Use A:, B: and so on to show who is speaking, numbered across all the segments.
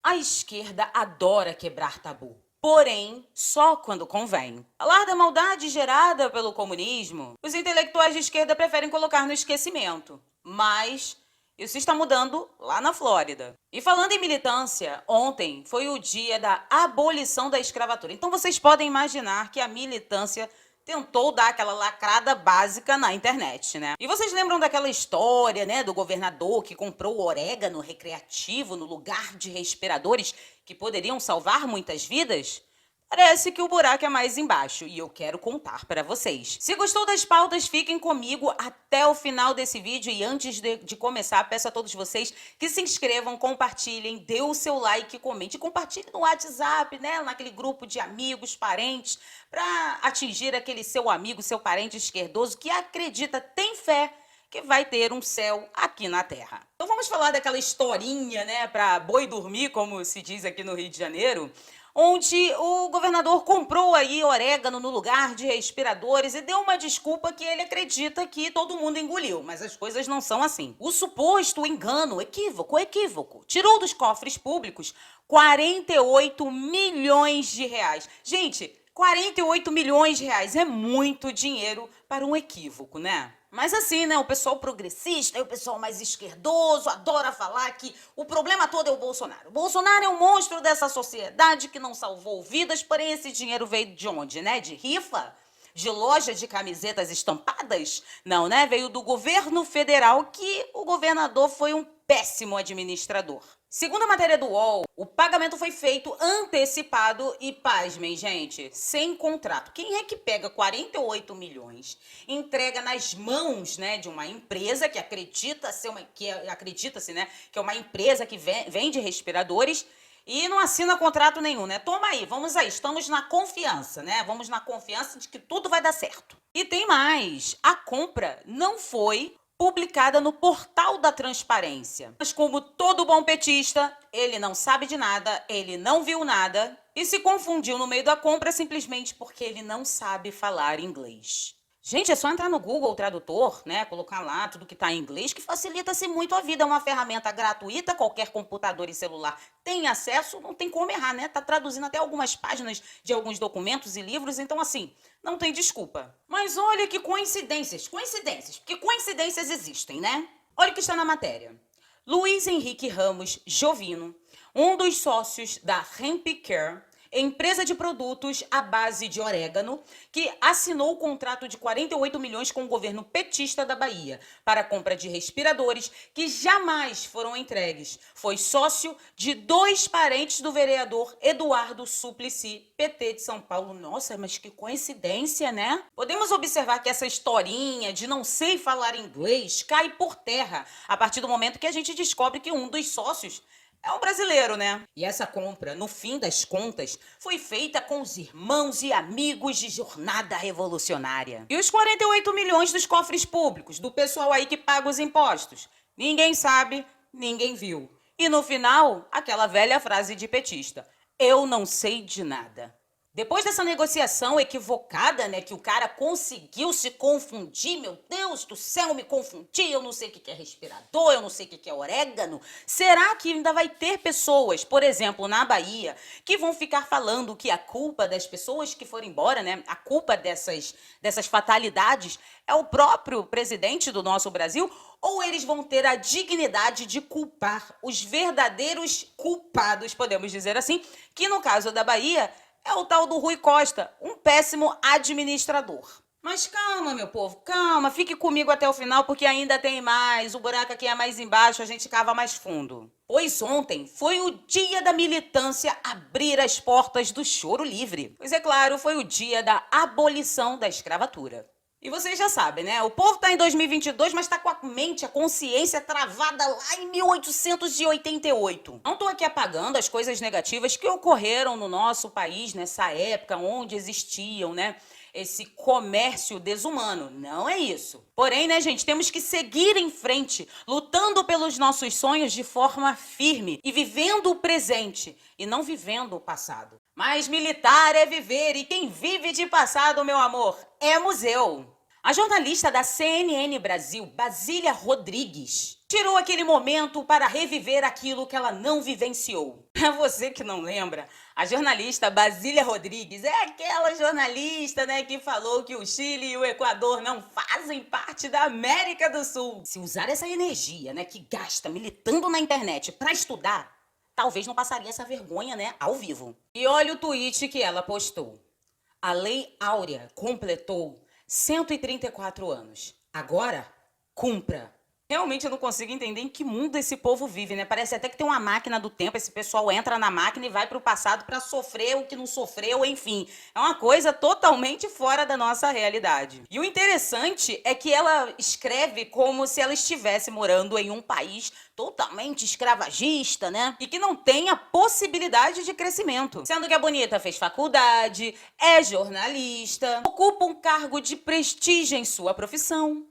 A: A esquerda adora quebrar tabu, porém, só quando convém. Falar da maldade gerada pelo comunismo, os intelectuais de esquerda preferem colocar no esquecimento. Mas isso está mudando lá na Flórida. E falando em militância, ontem foi o dia da abolição da escravatura. Então vocês podem imaginar que a militância tentou dar aquela lacrada básica na internet, né? E vocês lembram daquela história, né, do governador que comprou orégano recreativo no lugar de respiradores que poderiam salvar muitas vidas? Parece que o buraco é mais embaixo e eu quero contar para vocês. Se gostou das pautas, fiquem comigo até o final desse vídeo. E antes de começar, peço a todos vocês que se inscrevam, compartilhem, dê o seu like, comente, compartilhe no WhatsApp, né, naquele grupo de amigos, parentes, para atingir aquele seu amigo, seu parente esquerdoso que acredita, tem fé que vai ter um céu aqui na Terra. Então vamos falar daquela historinha, né, para boi dormir, como se diz aqui no Rio de Janeiro, onde o governador comprou aí orégano no lugar de respiradores e deu uma desculpa que ele acredita que todo mundo engoliu, mas as coisas não são assim. O suposto engano, equívoco, tirou dos cofres públicos 48 milhões de reais. Gente, 48 milhões de reais é muito dinheiro para um equívoco, né? Mas assim, né, o pessoal progressista e o pessoal mais esquerdoso adora falar que o problema todo é o Bolsonaro. O Bolsonaro é um monstro dessa sociedade que não salvou vidas, porém esse dinheiro veio de onde, né? De rifa? De loja de camisetas estampadas? Não, né? Veio do governo federal, que o governador foi um péssimo administrador. Segundo a matéria do UOL, o pagamento foi feito antecipado e, pasmem, gente, sem contrato. Quem é que pega 48 milhões, entrega nas mãos, né, de uma empresa que acredita-se, né, que é uma empresa que vende respiradores e não assina contrato nenhum, né? Toma aí, vamos aí, estamos na confiança, né? Vamos na confiança de que tudo vai dar certo. E tem mais, a compra não foi publicada no portal da transparência. Mas como todo bom petista, ele não sabe de nada, ele não viu nada e se confundiu no meio da compra simplesmente porque ele não sabe falar inglês. Gente, é só entrar no Google Tradutor, né, colocar lá tudo que está em inglês, que facilita-se muito a vida. É uma ferramenta gratuita, qualquer computador e celular tem acesso, não tem como errar, né? Tá traduzindo até algumas páginas de alguns documentos e livros, então assim, não tem desculpa. Mas olha que coincidências, porque coincidências existem, né? Olha o que está na matéria. Luiz Henrique Ramos Jovino, um dos sócios da Hemp Care, empresa de produtos à base de orégano, que assinou o contrato de 48 milhões com o governo petista da Bahia para a compra de respiradores que jamais foram entregues. Foi sócio de 2 parentes do vereador Eduardo Suplicy, PT de São Paulo. Nossa, mas que coincidência, né? Podemos observar que essa historinha de não sei falar inglês cai por terra a partir do momento que a gente descobre que um dos sócios é um brasileiro, né? E essa compra, no fim das contas, foi feita com os irmãos e amigos de jornada revolucionária. E os 48 milhões dos cofres públicos, do pessoal aí que paga os impostos? Ninguém sabe, ninguém viu. E no final, aquela velha frase de petista: eu não sei de nada. Depois dessa negociação equivocada, né, que o cara conseguiu se confundir, meu Deus do céu, me confundi, eu não sei o que é respirador, eu não sei o que é orégano. Será que ainda vai ter pessoas, por exemplo, na Bahia, que vão ficar falando que a culpa das pessoas que foram embora, né, a culpa dessas fatalidades é o próprio presidente do nosso Brasil? Ou eles vão ter a dignidade de culpar os verdadeiros culpados, podemos dizer assim, que no caso da Bahia é o tal do Rui Costa, um péssimo administrador. Mas calma, meu povo, calma, fique comigo até o final, porque ainda tem mais. O buraco aqui é mais embaixo, a gente cava mais fundo. Pois ontem foi o dia da militância abrir as portas do choro livre. Pois é claro, foi o dia da abolição da escravatura. E vocês já sabem, né? O povo tá em 2022, mas tá com a mente, a consciência travada lá em 1888. Não tô aqui apagando as coisas negativas que ocorreram no nosso país nessa época, onde existiam, né, esse comércio desumano. Não é isso. Porém, né, gente, temos que seguir em frente, lutando pelos nossos sonhos de forma firme e vivendo o presente e não vivendo o passado. Mas militar é viver e quem vive de passado, meu amor, é museu. A jornalista da CNN Brasil, Basília Rodrigues, Tirou aquele momento para reviver aquilo que ela não vivenciou. Pra você que não lembra, a jornalista Basília Rodrigues é aquela jornalista, né, que falou que o Chile e o Equador não fazem parte da América do Sul. Se usar essa energia, né, que gasta militando na internet para estudar, talvez não passaria essa vergonha, né, ao vivo. E olha o tweet que ela postou. A Lei Áurea completou 134 anos. Agora, cumpra. Realmente eu não consigo entender em que mundo esse povo vive, né? Parece até que tem uma máquina do tempo, esse pessoal entra na máquina e vai pro passado para sofrer o que não sofreu, enfim. É uma coisa totalmente fora da nossa realidade. E o interessante é que ela escreve como se ela estivesse morando em um país totalmente escravagista, né? E que não tem a possibilidade de crescimento. Sendo que a bonita fez faculdade, é jornalista, ocupa um cargo de prestígio em sua profissão.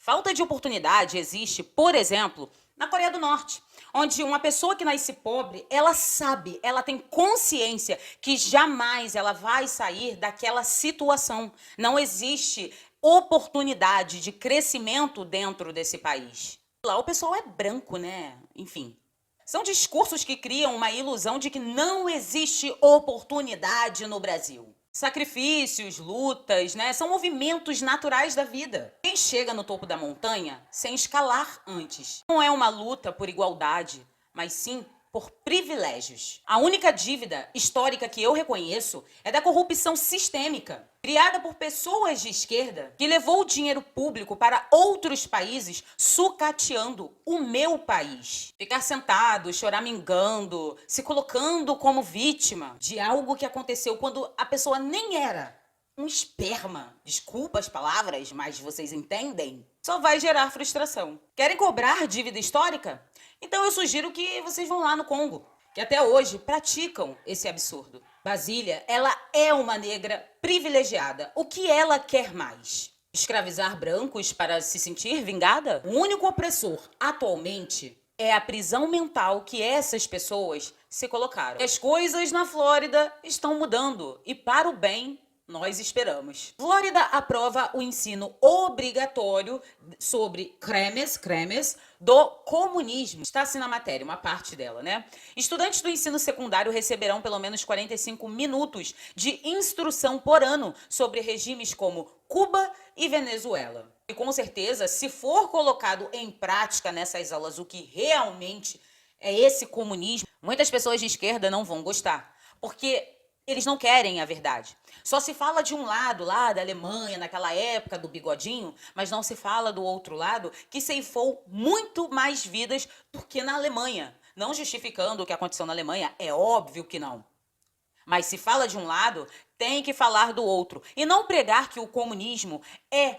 A: Falta de oportunidade existe, por exemplo, na Coreia do Norte, onde uma pessoa que nasce pobre, ela sabe, ela tem consciência que jamais ela vai sair daquela situação. Não existe oportunidade de crescimento dentro desse país. Lá o pessoal é branco, né? Enfim. São discursos que criam uma ilusão de que não existe oportunidade no Brasil. Sacrifícios, lutas, né? São movimentos naturais da vida. Quem chega no topo da montanha sem escalar antes? Não é uma luta por igualdade, mas sim por privilégios. A única dívida histórica que eu reconheço é da corrupção sistêmica, criada por pessoas de esquerda, que levou o dinheiro público para outros países, sucateando o meu país. Ficar sentado, choramingando, se colocando como vítima de algo que aconteceu quando a pessoa nem era um esperma. Desculpa as palavras, mas vocês entendem? Só vai gerar frustração. Querem cobrar dívida histórica? Então eu sugiro que vocês vão lá no Congo, que até hoje praticam esse absurdo. Basília, ela é uma negra privilegiada. O que ela quer mais? Escravizar brancos para se sentir vingada? O único opressor atualmente é a prisão mental que essas pessoas se colocaram. As coisas na Flórida estão mudando e para o bem nós esperamos. Flórida aprova o ensino obrigatório sobre cremes do comunismo. Está assim na matéria, uma parte dela, né? Estudantes do ensino secundário receberão pelo menos 45 minutos de instrução por ano sobre regimes como Cuba e Venezuela. E com certeza, se for colocado em prática nessas aulas o que realmente é esse comunismo, muitas pessoas de esquerda não vão gostar, porque eles não querem a verdade. Só se fala de um lado, lá da Alemanha, naquela época do bigodinho, mas não se fala do outro lado, que ceifou muito mais vidas do que na Alemanha. Não justificando o que aconteceu na Alemanha, é óbvio que não. Mas se fala de um lado, tem que falar do outro. E não pregar que o comunismo é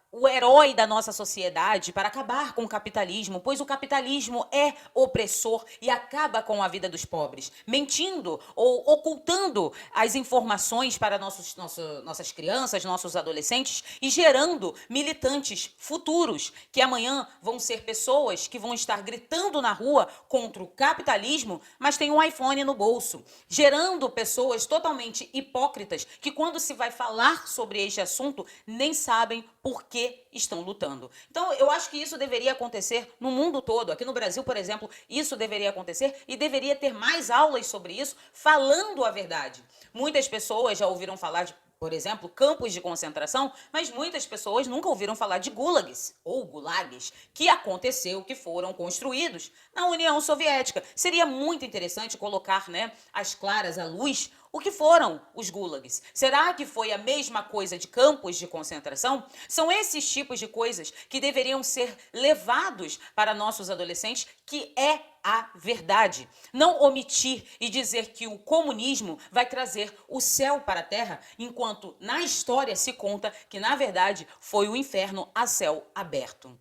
A: o herói da nossa sociedade para acabar com o capitalismo, pois o capitalismo é opressor e acaba com a vida dos pobres, mentindo ou ocultando as informações para nossas crianças, nossos adolescentes e gerando militantes futuros que amanhã vão ser pessoas que vão estar gritando na rua contra o capitalismo, mas tem um iPhone no bolso, gerando pessoas totalmente hipócritas que quando se vai falar sobre este assunto nem sabem por que estão lutando. Então, eu acho que isso deveria acontecer no mundo todo. Aqui no Brasil, por exemplo, isso deveria acontecer e deveria ter mais aulas sobre isso, falando a verdade. Muitas pessoas já ouviram falar de, por exemplo, campos de concentração, mas muitas pessoas nunca ouviram falar de gulags ou gulags, que aconteceu, que foram construídos na União Soviética. Seria muito interessante colocar, né, às claras à luz o que foram os gulags. Será que foi a mesma coisa de campos de concentração? São esses tipos de coisas que deveriam ser levados para nossos adolescentes, que é a verdade. Não omitir e dizer que o comunismo vai trazer o céu para a terra, enquanto na história se conta que, na verdade, foi o inferno a céu aberto.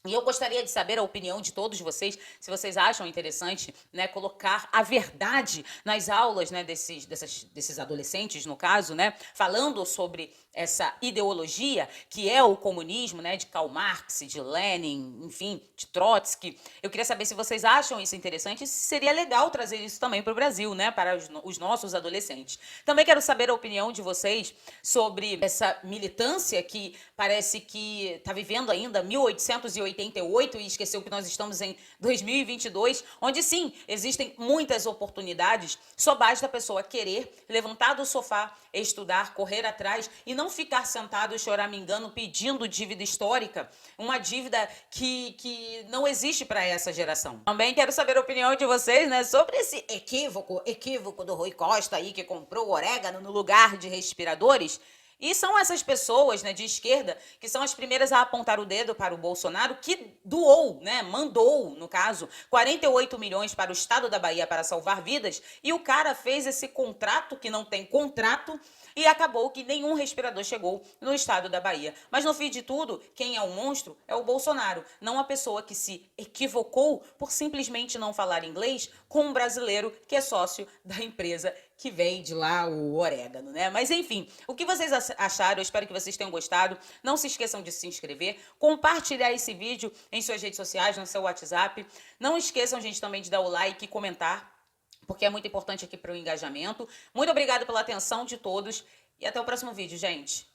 A: E eu gostaria de saber a opinião de todos vocês, se vocês acham interessante, né, colocar a verdade nas aulas, né, desses adolescentes, no caso, né, falando sobre essa ideologia que é o comunismo, né, de Karl Marx, de Lenin, enfim, de Trotsky. Eu queria saber se vocês acham isso interessante e se seria legal trazer isso também para o Brasil, né, para os nossos adolescentes. Também quero saber a opinião de vocês sobre essa militância que parece que está vivendo ainda 1888 e esqueceu que nós estamos em 2022, onde sim, existem muitas oportunidades, só basta a pessoa querer levantar do sofá, estudar, correr atrás e não ficar sentado choramingando pedindo dívida histórica, uma dívida que não existe para essa geração. Também quero saber a opinião de vocês, né, sobre esse equívoco do Rui Costa aí que comprou orégano no lugar de respiradores. E são essas pessoas, né, de esquerda que são as primeiras a apontar o dedo para o Bolsonaro, que doou, né, mandou, no caso, 48 milhões para o estado da Bahia para salvar vidas, e o cara fez esse contrato que não tem contrato e acabou que nenhum respirador chegou no estado da Bahia. Mas no fim de tudo, quem é o monstro é o Bolsonaro, não a pessoa que se equivocou por simplesmente não falar inglês com um brasileiro que é sócio da empresa que vende lá o orégano, né? Mas enfim, o que vocês acharam? Eu espero que vocês tenham gostado. Não se esqueçam de se inscrever, compartilhar esse vídeo em suas redes sociais, no seu WhatsApp. Não esqueçam, gente, também de dar o like e comentar, porque é muito importante aqui para o engajamento. Muito obrigada pela atenção de todos e até o próximo vídeo, gente.